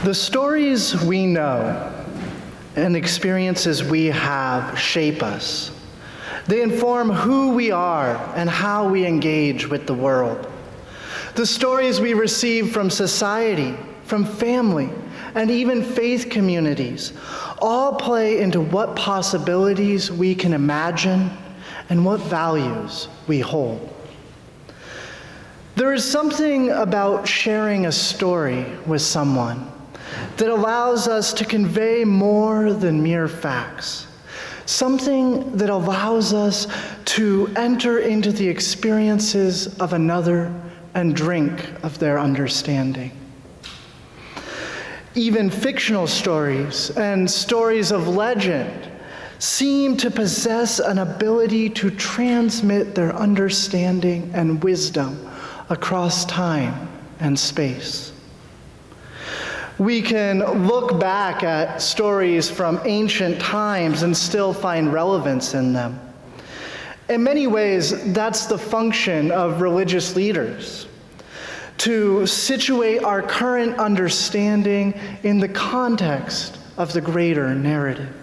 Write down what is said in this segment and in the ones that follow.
The stories we know and experiences we have shape us. They inform who we are and how we engage with the world. The stories we receive from society, from family, and even faith communities all play into what possibilities we can imagine and what values we hold. There is something about sharing a story with someone that allows us to convey more than mere facts, something that allows us to enter into the experiences of another and drink of their understanding. Even fictional stories and stories of legend seem to possess an ability to transmit their understanding and wisdom across time and space. We can look back at stories from ancient times and still find relevance in them. In many ways, that's the function of religious leaders, to situate our current understanding in the context of the greater narrative,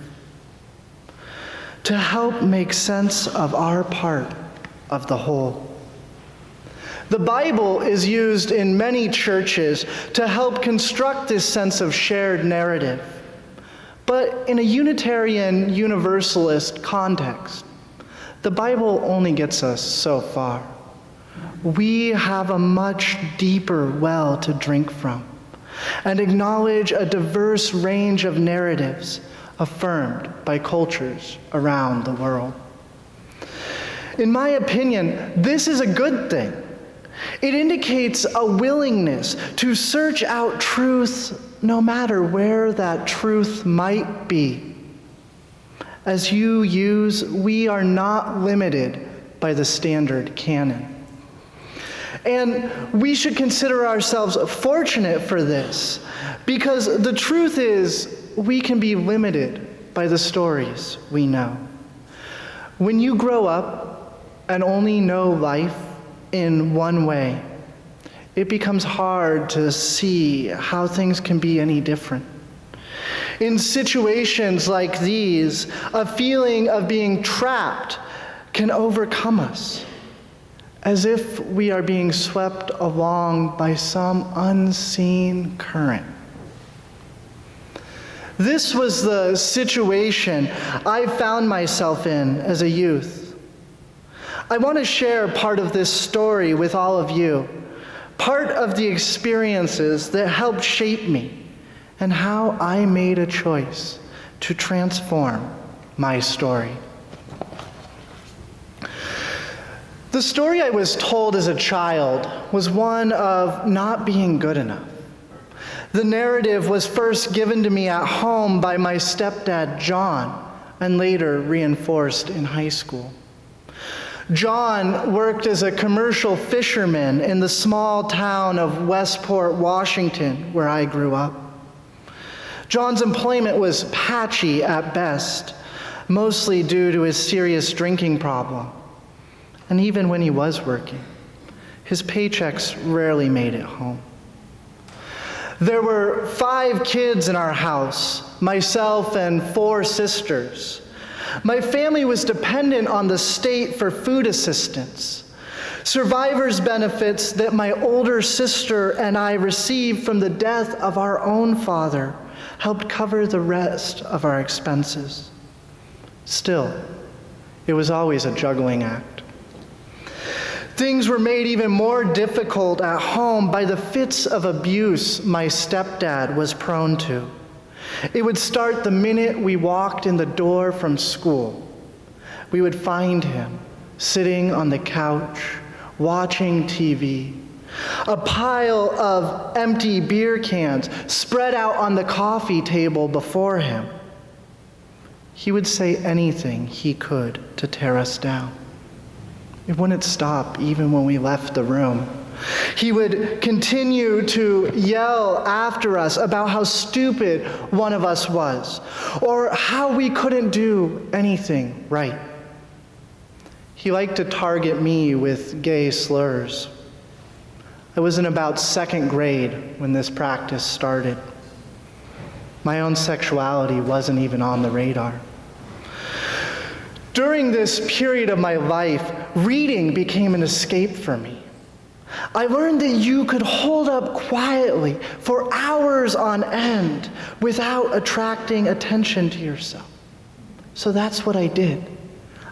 to help make sense of our part of the whole. The Bible is used in many churches to help construct this sense of shared narrative. But in a Unitarian Universalist context, the Bible only gets us so far. We have a much deeper well to drink from and acknowledge a diverse range of narratives affirmed by cultures around the world. In my opinion, this is a good thing. It indicates a willingness to search out truth no matter where that truth might be. As you use, we are not limited by the standard canon. And we should consider ourselves fortunate for this, because the truth is we can be limited by the stories we know. When you grow up and only know life in one way, it becomes hard to see how things can be any different. In situations like these, a feeling of being trapped can overcome us, as if we are being swept along by some unseen current. This was the situation I found myself in as a youth. I want to share part of this story with all of you, part of the experiences that helped shape me and how I made a choice to transform my story. The story I was told as a child was one of not being good enough. The narrative was first given to me at home by my stepdad, John, and later reinforced in high school. John worked as a commercial fisherman in the small town of Westport, Washington, where I grew up. John's employment was patchy at best, mostly due to his serious drinking problem. And even when he was working, his paychecks rarely made it home. There were 5 kids in our house, myself and 4 sisters. My family was dependent on the state for food assistance, survivor's benefits that my older sister and I received from the death of our own father helped cover the rest of our expenses. Still, it was always a juggling act. Things were made even more difficult at home by the fits of abuse my stepdad was prone to. It would start the minute we walked in the door from school. We would find him sitting on the couch, watching TV, a pile of empty beer cans spread out on the coffee table before him. He would say anything he could to tear us down. It wouldn't stop even when we left the room. He would continue to yell after us about how stupid one of us was, or how we couldn't do anything right. He liked to target me with gay slurs. I was in about 2nd grade when this practice started. My own sexuality wasn't even on the radar. During this period of my life, reading became an escape for me. I learned that you could hold up quietly for hours on end without attracting attention to yourself. So that's what I did.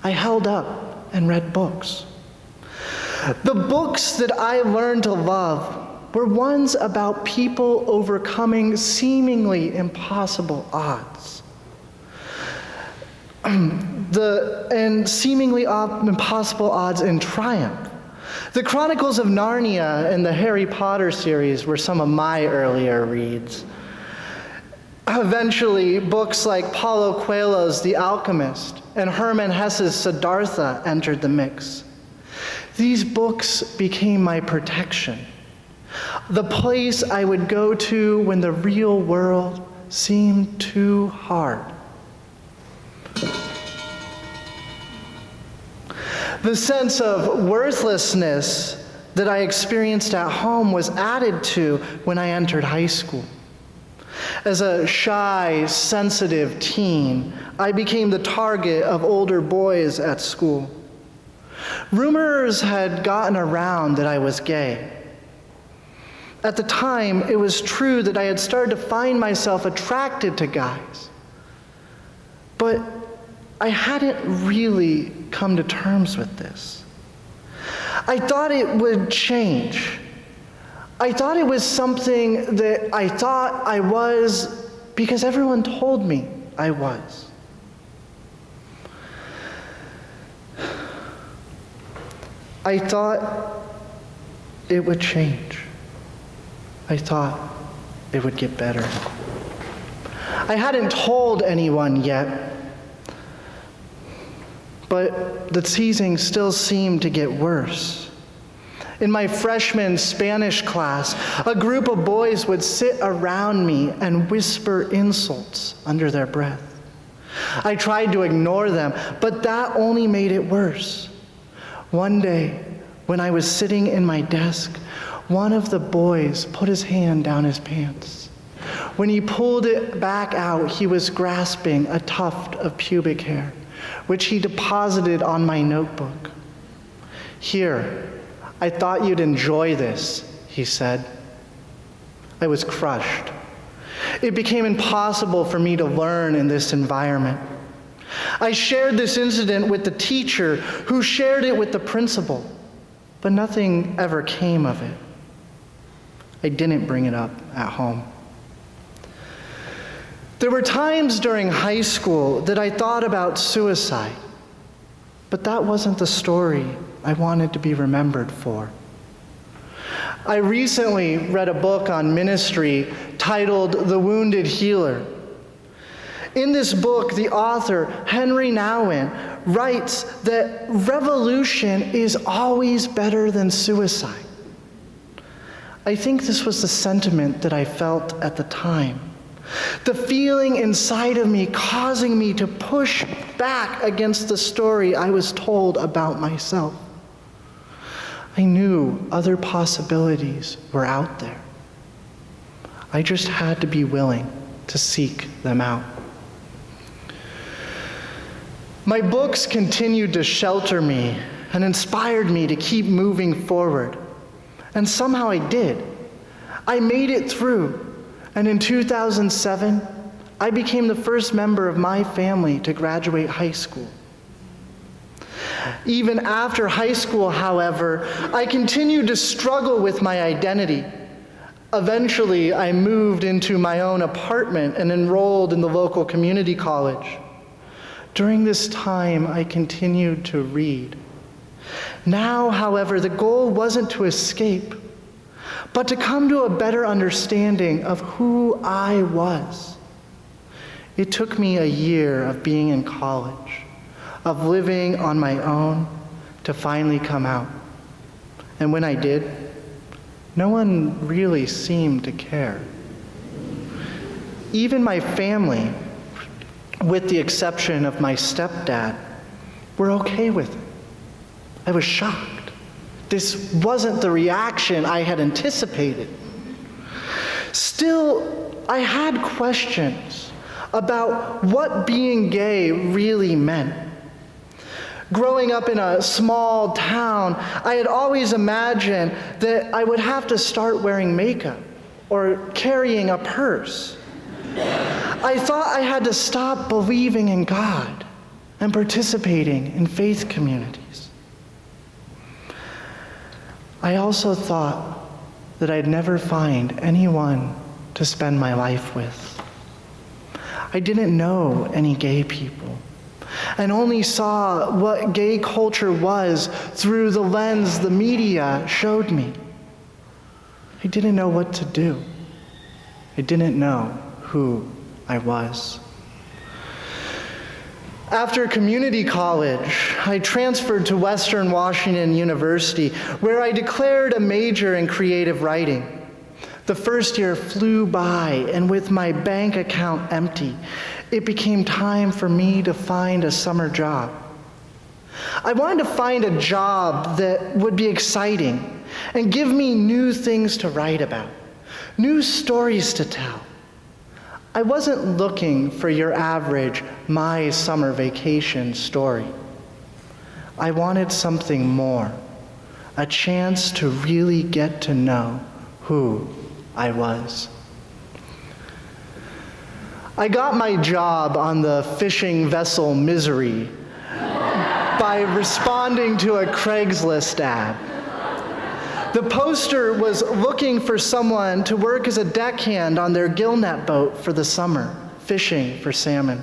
I held up and read books. The books that I learned to love were ones about people overcoming seemingly impossible odds. And seemingly impossible odds in triumph. The Chronicles of Narnia and the Harry Potter series were some of my earlier reads. Eventually, books like Paulo Coelho's The Alchemist and Hermann Hesse's Siddhartha entered the mix. These books became my protection, the place I would go to when the real world seemed too hard. The sense of worthlessness that I experienced at home was added to when I entered high school. As a shy, sensitive teen, I became the target of older boys at school. Rumors had gotten around that I was gay. At the time, it was true that I had started to find myself attracted to guys. But I hadn't really come to terms with this. I thought it would change. I thought it was something that I thought I was because everyone told me I was. I thought it would change. I thought it would get better. I hadn't told anyone yet, but the teasing still seemed to get worse. In my freshman Spanish class, a group of boys would sit around me and whisper insults under their breath. I tried to ignore them, but that only made it worse. One day, when I was sitting in my desk, one of the boys put his hand down his pants. When he pulled it back out, he was grasping a tuft of pubic hair, which he deposited on my notebook. "Here, I thought you'd enjoy this," he said. I was crushed. It became impossible for me to learn in this environment. I shared this incident with the teacher, who shared it with the principal, but nothing ever came of it. I didn't bring it up at home. There were times during high school that I thought about suicide, but that wasn't the story I wanted to be remembered for. I recently read a book on ministry titled The Wounded Healer. In this book, the author, Henry Nouwen, writes that revolution is always better than suicide. I think this was the sentiment that I felt at the time. The feeling inside of me causing me to push back against the story I was told about myself. I knew other possibilities were out there. I just had to be willing to seek them out. My books continued to shelter me and inspired me to keep moving forward. And somehow I did. I made it through. And in 2007, I became the first member of my family to graduate high school. Even after high school, however, I continued to struggle with my identity. Eventually, I moved into my own apartment and enrolled in the local community college. During this time, I continued to read. Now, however, the goal wasn't to escape, but to come to a better understanding of who I was. It took me a year of being in college, of living on my own, to finally come out. And when I did, no one really seemed to care. Even my family, with the exception of my stepdad, were okay with it. I was shocked. This wasn't the reaction I had anticipated. Still, I had questions about what being gay really meant. Growing up in a small town, I had always imagined that I would have to start wearing makeup or carrying a purse. I thought I had to stop believing in God and participating in faith communities. I also thought that I'd never find anyone to spend my life with. I didn't know any gay people, and only saw what gay culture was through the lens the media showed me. I didn't know what to do. I didn't know who I was. After community college, I transferred to Western Washington University, where I declared a major in creative writing. The first year flew by, and with my bank account empty, it became time for me to find a summer job. I wanted to find a job that would be exciting and give me new things to write about, new stories to tell. I wasn't looking for your average my summer vacation story. I wanted something more, a chance to really get to know who I was. I got my job on the fishing vessel Misery by responding to a Craigslist ad. The poster was looking for someone to work as a deckhand on their gillnet boat for the summer, fishing for salmon.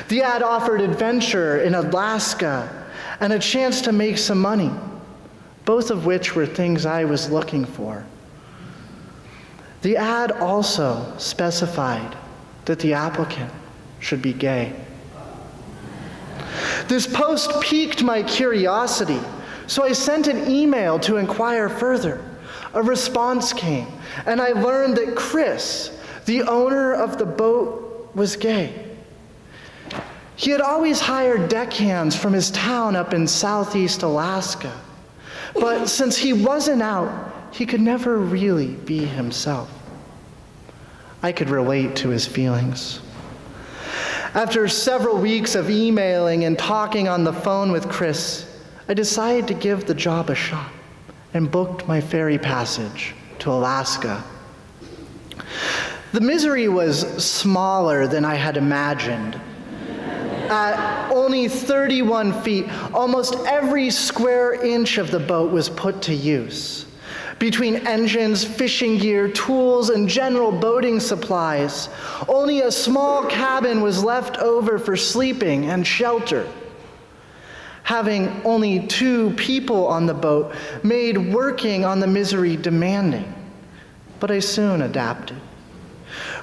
The ad offered adventure in Alaska and a chance to make some money, both of which were things I was looking for. The ad also specified that the applicant should be gay. This post piqued my curiosity, so I sent an email to inquire further. A response came, and I learned that Chris, the owner of the boat, was gay. He had always hired deckhands from his town up in southeast Alaska, but since he wasn't out, he could never really be himself. I could relate to his feelings. After several weeks of emailing and talking on the phone with Chris, I decided to give the job a shot and booked my ferry passage to Alaska. The Misery was smaller than I had imagined. At only 31 feet, almost every square inch of the boat was put to use. Between engines, fishing gear, tools, and general boating supplies, only a small cabin was left over for sleeping and shelter. Having only 2 people on the boat made working on the Misery demanding, but I soon adapted.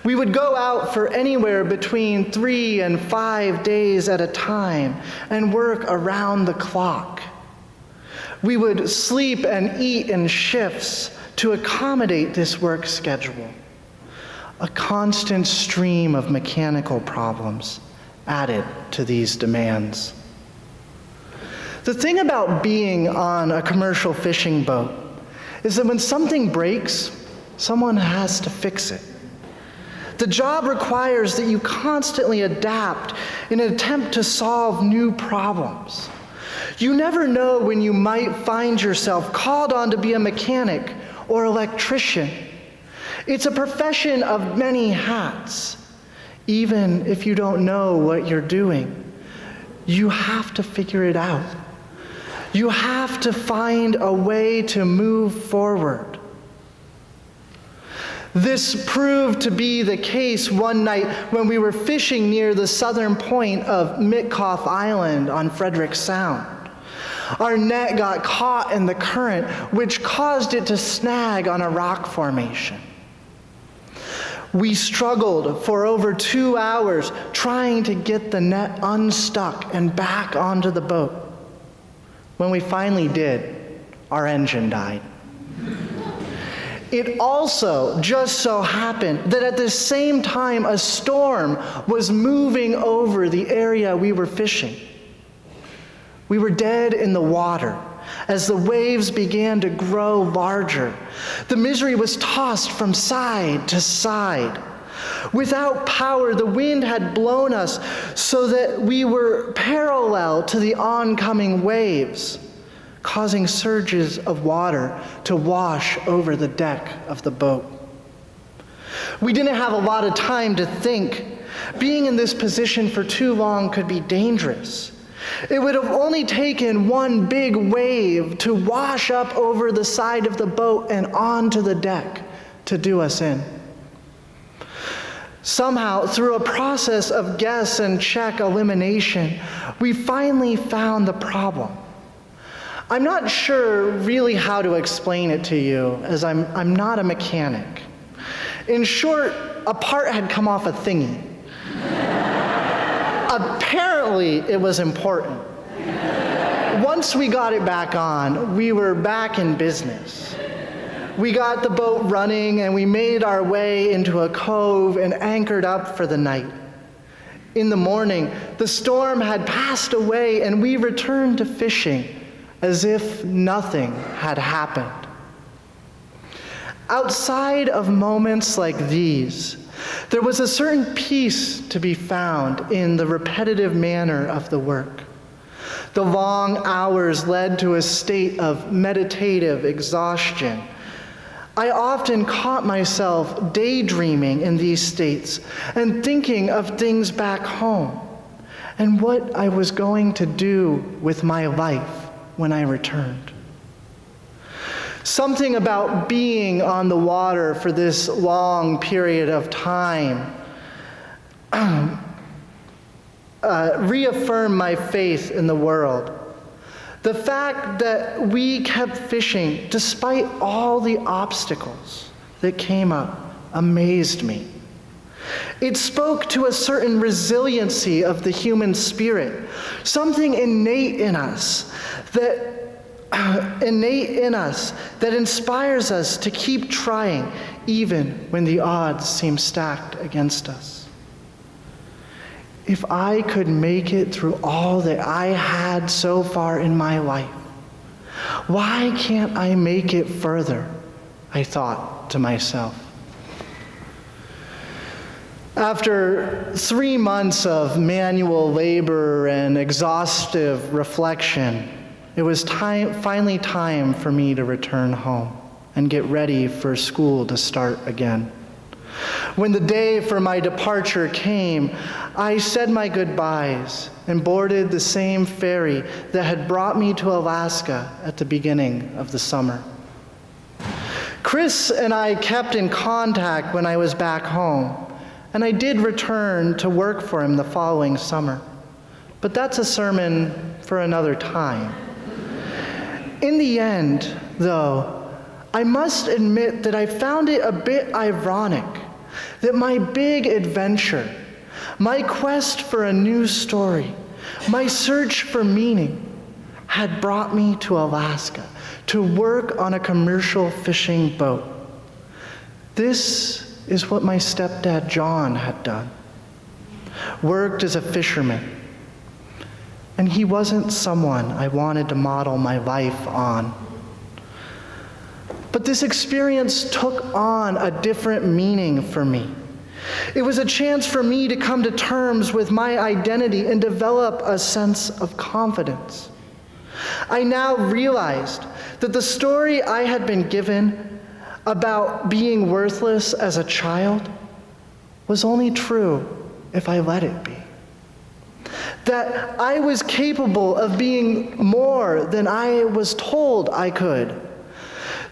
We would go out for anywhere between 3 and 5 days at a time and work around the clock. We would sleep and eat in shifts to accommodate this work schedule. A constant stream of mechanical problems added to these demands. The thing about being on a commercial fishing boat is that when something breaks, someone has to fix it. The job requires that you constantly adapt in an attempt to solve new problems. You never know when you might find yourself called on to be a mechanic or electrician. It's a profession of many hats. Even if you don't know what you're doing, you have to figure it out. You have to find a way to move forward. This proved to be the case one night when we were fishing near the southern point of Mitkoff Island on Frederick Sound. Our net got caught in the current, which caused it to snag on a rock formation. We struggled for over 2 hours trying to get the net unstuck and back onto the boat. When we finally did, our engine died. It also just so happened that at the same time a storm was moving over the area we were fishing. We were dead in the water, as the waves began to grow larger. The misery was tossed from side to side. Without power, the wind had blown us so that we were parallel to the oncoming waves, causing surges of water to wash over the deck of the boat. We didn't have a lot of time to think. Being in this position for too long could be dangerous. It would have only taken one big wave to wash up over the side of the boat and onto the deck to do us in. Somehow, through a process of guess and check elimination, we finally found the problem. I'm not sure really how to explain it to you, as I'm not a mechanic. In short, a part had come off a thingy. Apparently, it was important. Once we got it back on, we were back in business. We got the boat running and we made our way into a cove and anchored up for the night. In the morning, the storm had passed away and we returned to fishing as if nothing had happened. Outside of moments like these, there was a certain peace to be found in the repetitive manner of the work. The long hours led to a state of meditative exhaustion. I often caught myself daydreaming in these states and thinking of things back home and what I was going to do with my life when I returned. Something about being on the water for this long period of time reaffirmed my faith in the world. The fact that we kept fishing despite all the obstacles that came up amazed me. It spoke to a certain resiliency of the human spirit, something innate in us that inspires us to keep trying even when the odds seem stacked against us. If I could make it through all that I had so far in my life, why can't I make it further? I thought to myself. After 3 months of manual labor and exhaustive reflection, it was finally time for me to return home and get ready for school to start again. When the day for my departure came, I said my goodbyes and boarded the same ferry that had brought me to Alaska at the beginning of the summer. Chris and I kept in contact when I was back home, and I did return to work for him the following summer. But that's a sermon for another time. In the end, though, I must admit that I found it a bit ironic that my big adventure, my quest for a new story, my search for meaning, had brought me to Alaska to work on a commercial fishing boat. This is what my stepdad John had done. Worked as a fisherman. And he wasn't someone I wanted to model my life on. But this experience took on a different meaning for me. It was a chance for me to come to terms with my identity and develop a sense of confidence. I now realized that the story I had been given about being worthless as a child was only true if I let it be. That I was capable of being more than I was told I could.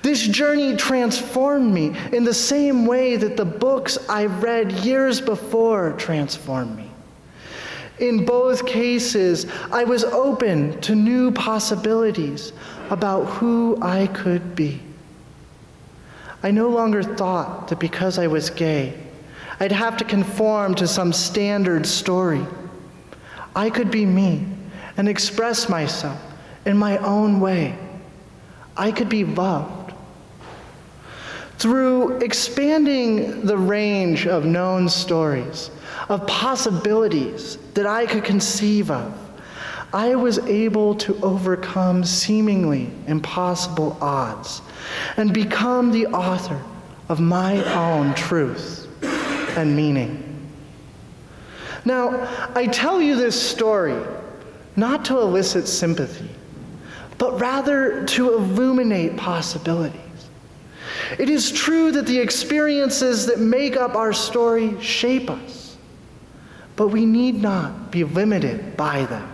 This journey transformed me in the same way that the books I read years before transformed me. In both cases, I was open to new possibilities about who I could be. I no longer thought that because I was gay, I'd have to conform to some standard story. I could be me and express myself in my own way. I could be loved. Through expanding the range of known stories, of possibilities that I could conceive of, I was able to overcome seemingly impossible odds and become the author of my own truth and meaning. Now, I tell you this story not to elicit sympathy, but rather to illuminate possibilities. It is true that the experiences that make up our story shape us, but we need not be limited by them.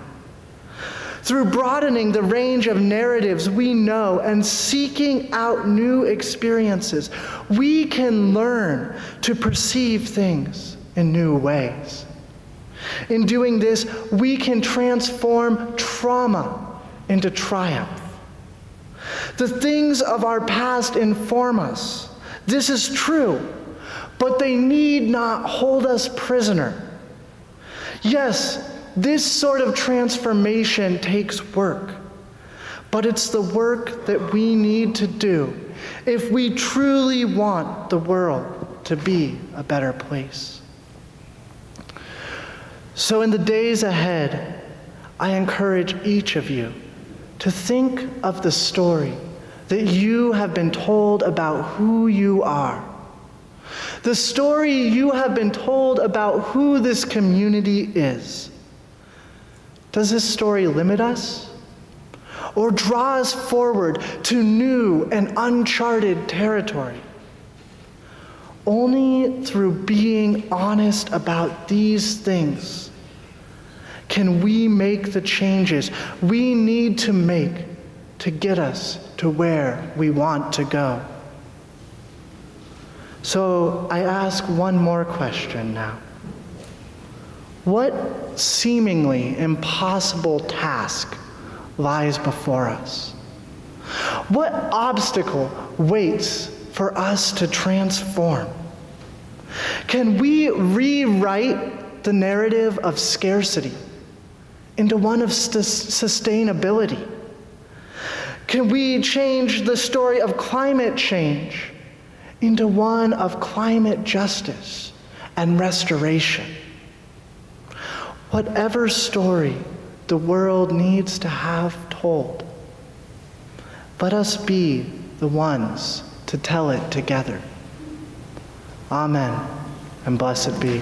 Through broadening the range of narratives we know and seeking out new experiences, we can learn to perceive things in new ways. In doing this, we can transform trauma into triumph. The things of our past inform us. This is true, but they need not hold us prisoner. Yes, this sort of transformation takes work, but it's the work that we need to do if we truly want the world to be a better place. So in the days ahead, I encourage each of you to think of the story that you have been told about who you are. The story you have been told about who this community is. Does this story limit us? Or draw us forward to new and uncharted territory? Only through being honest about these things can we make the changes we need to make to get us to where we want to go. So I ask one more question now. What seemingly impossible task lies before us? What obstacle waits for us to transform? Can we rewrite the narrative of scarcity into one of sustainability? Can we change the story of climate change into one of climate justice and restoration? Whatever story the world needs to have told, let us be the ones to tell it together. Amen, and blessed be.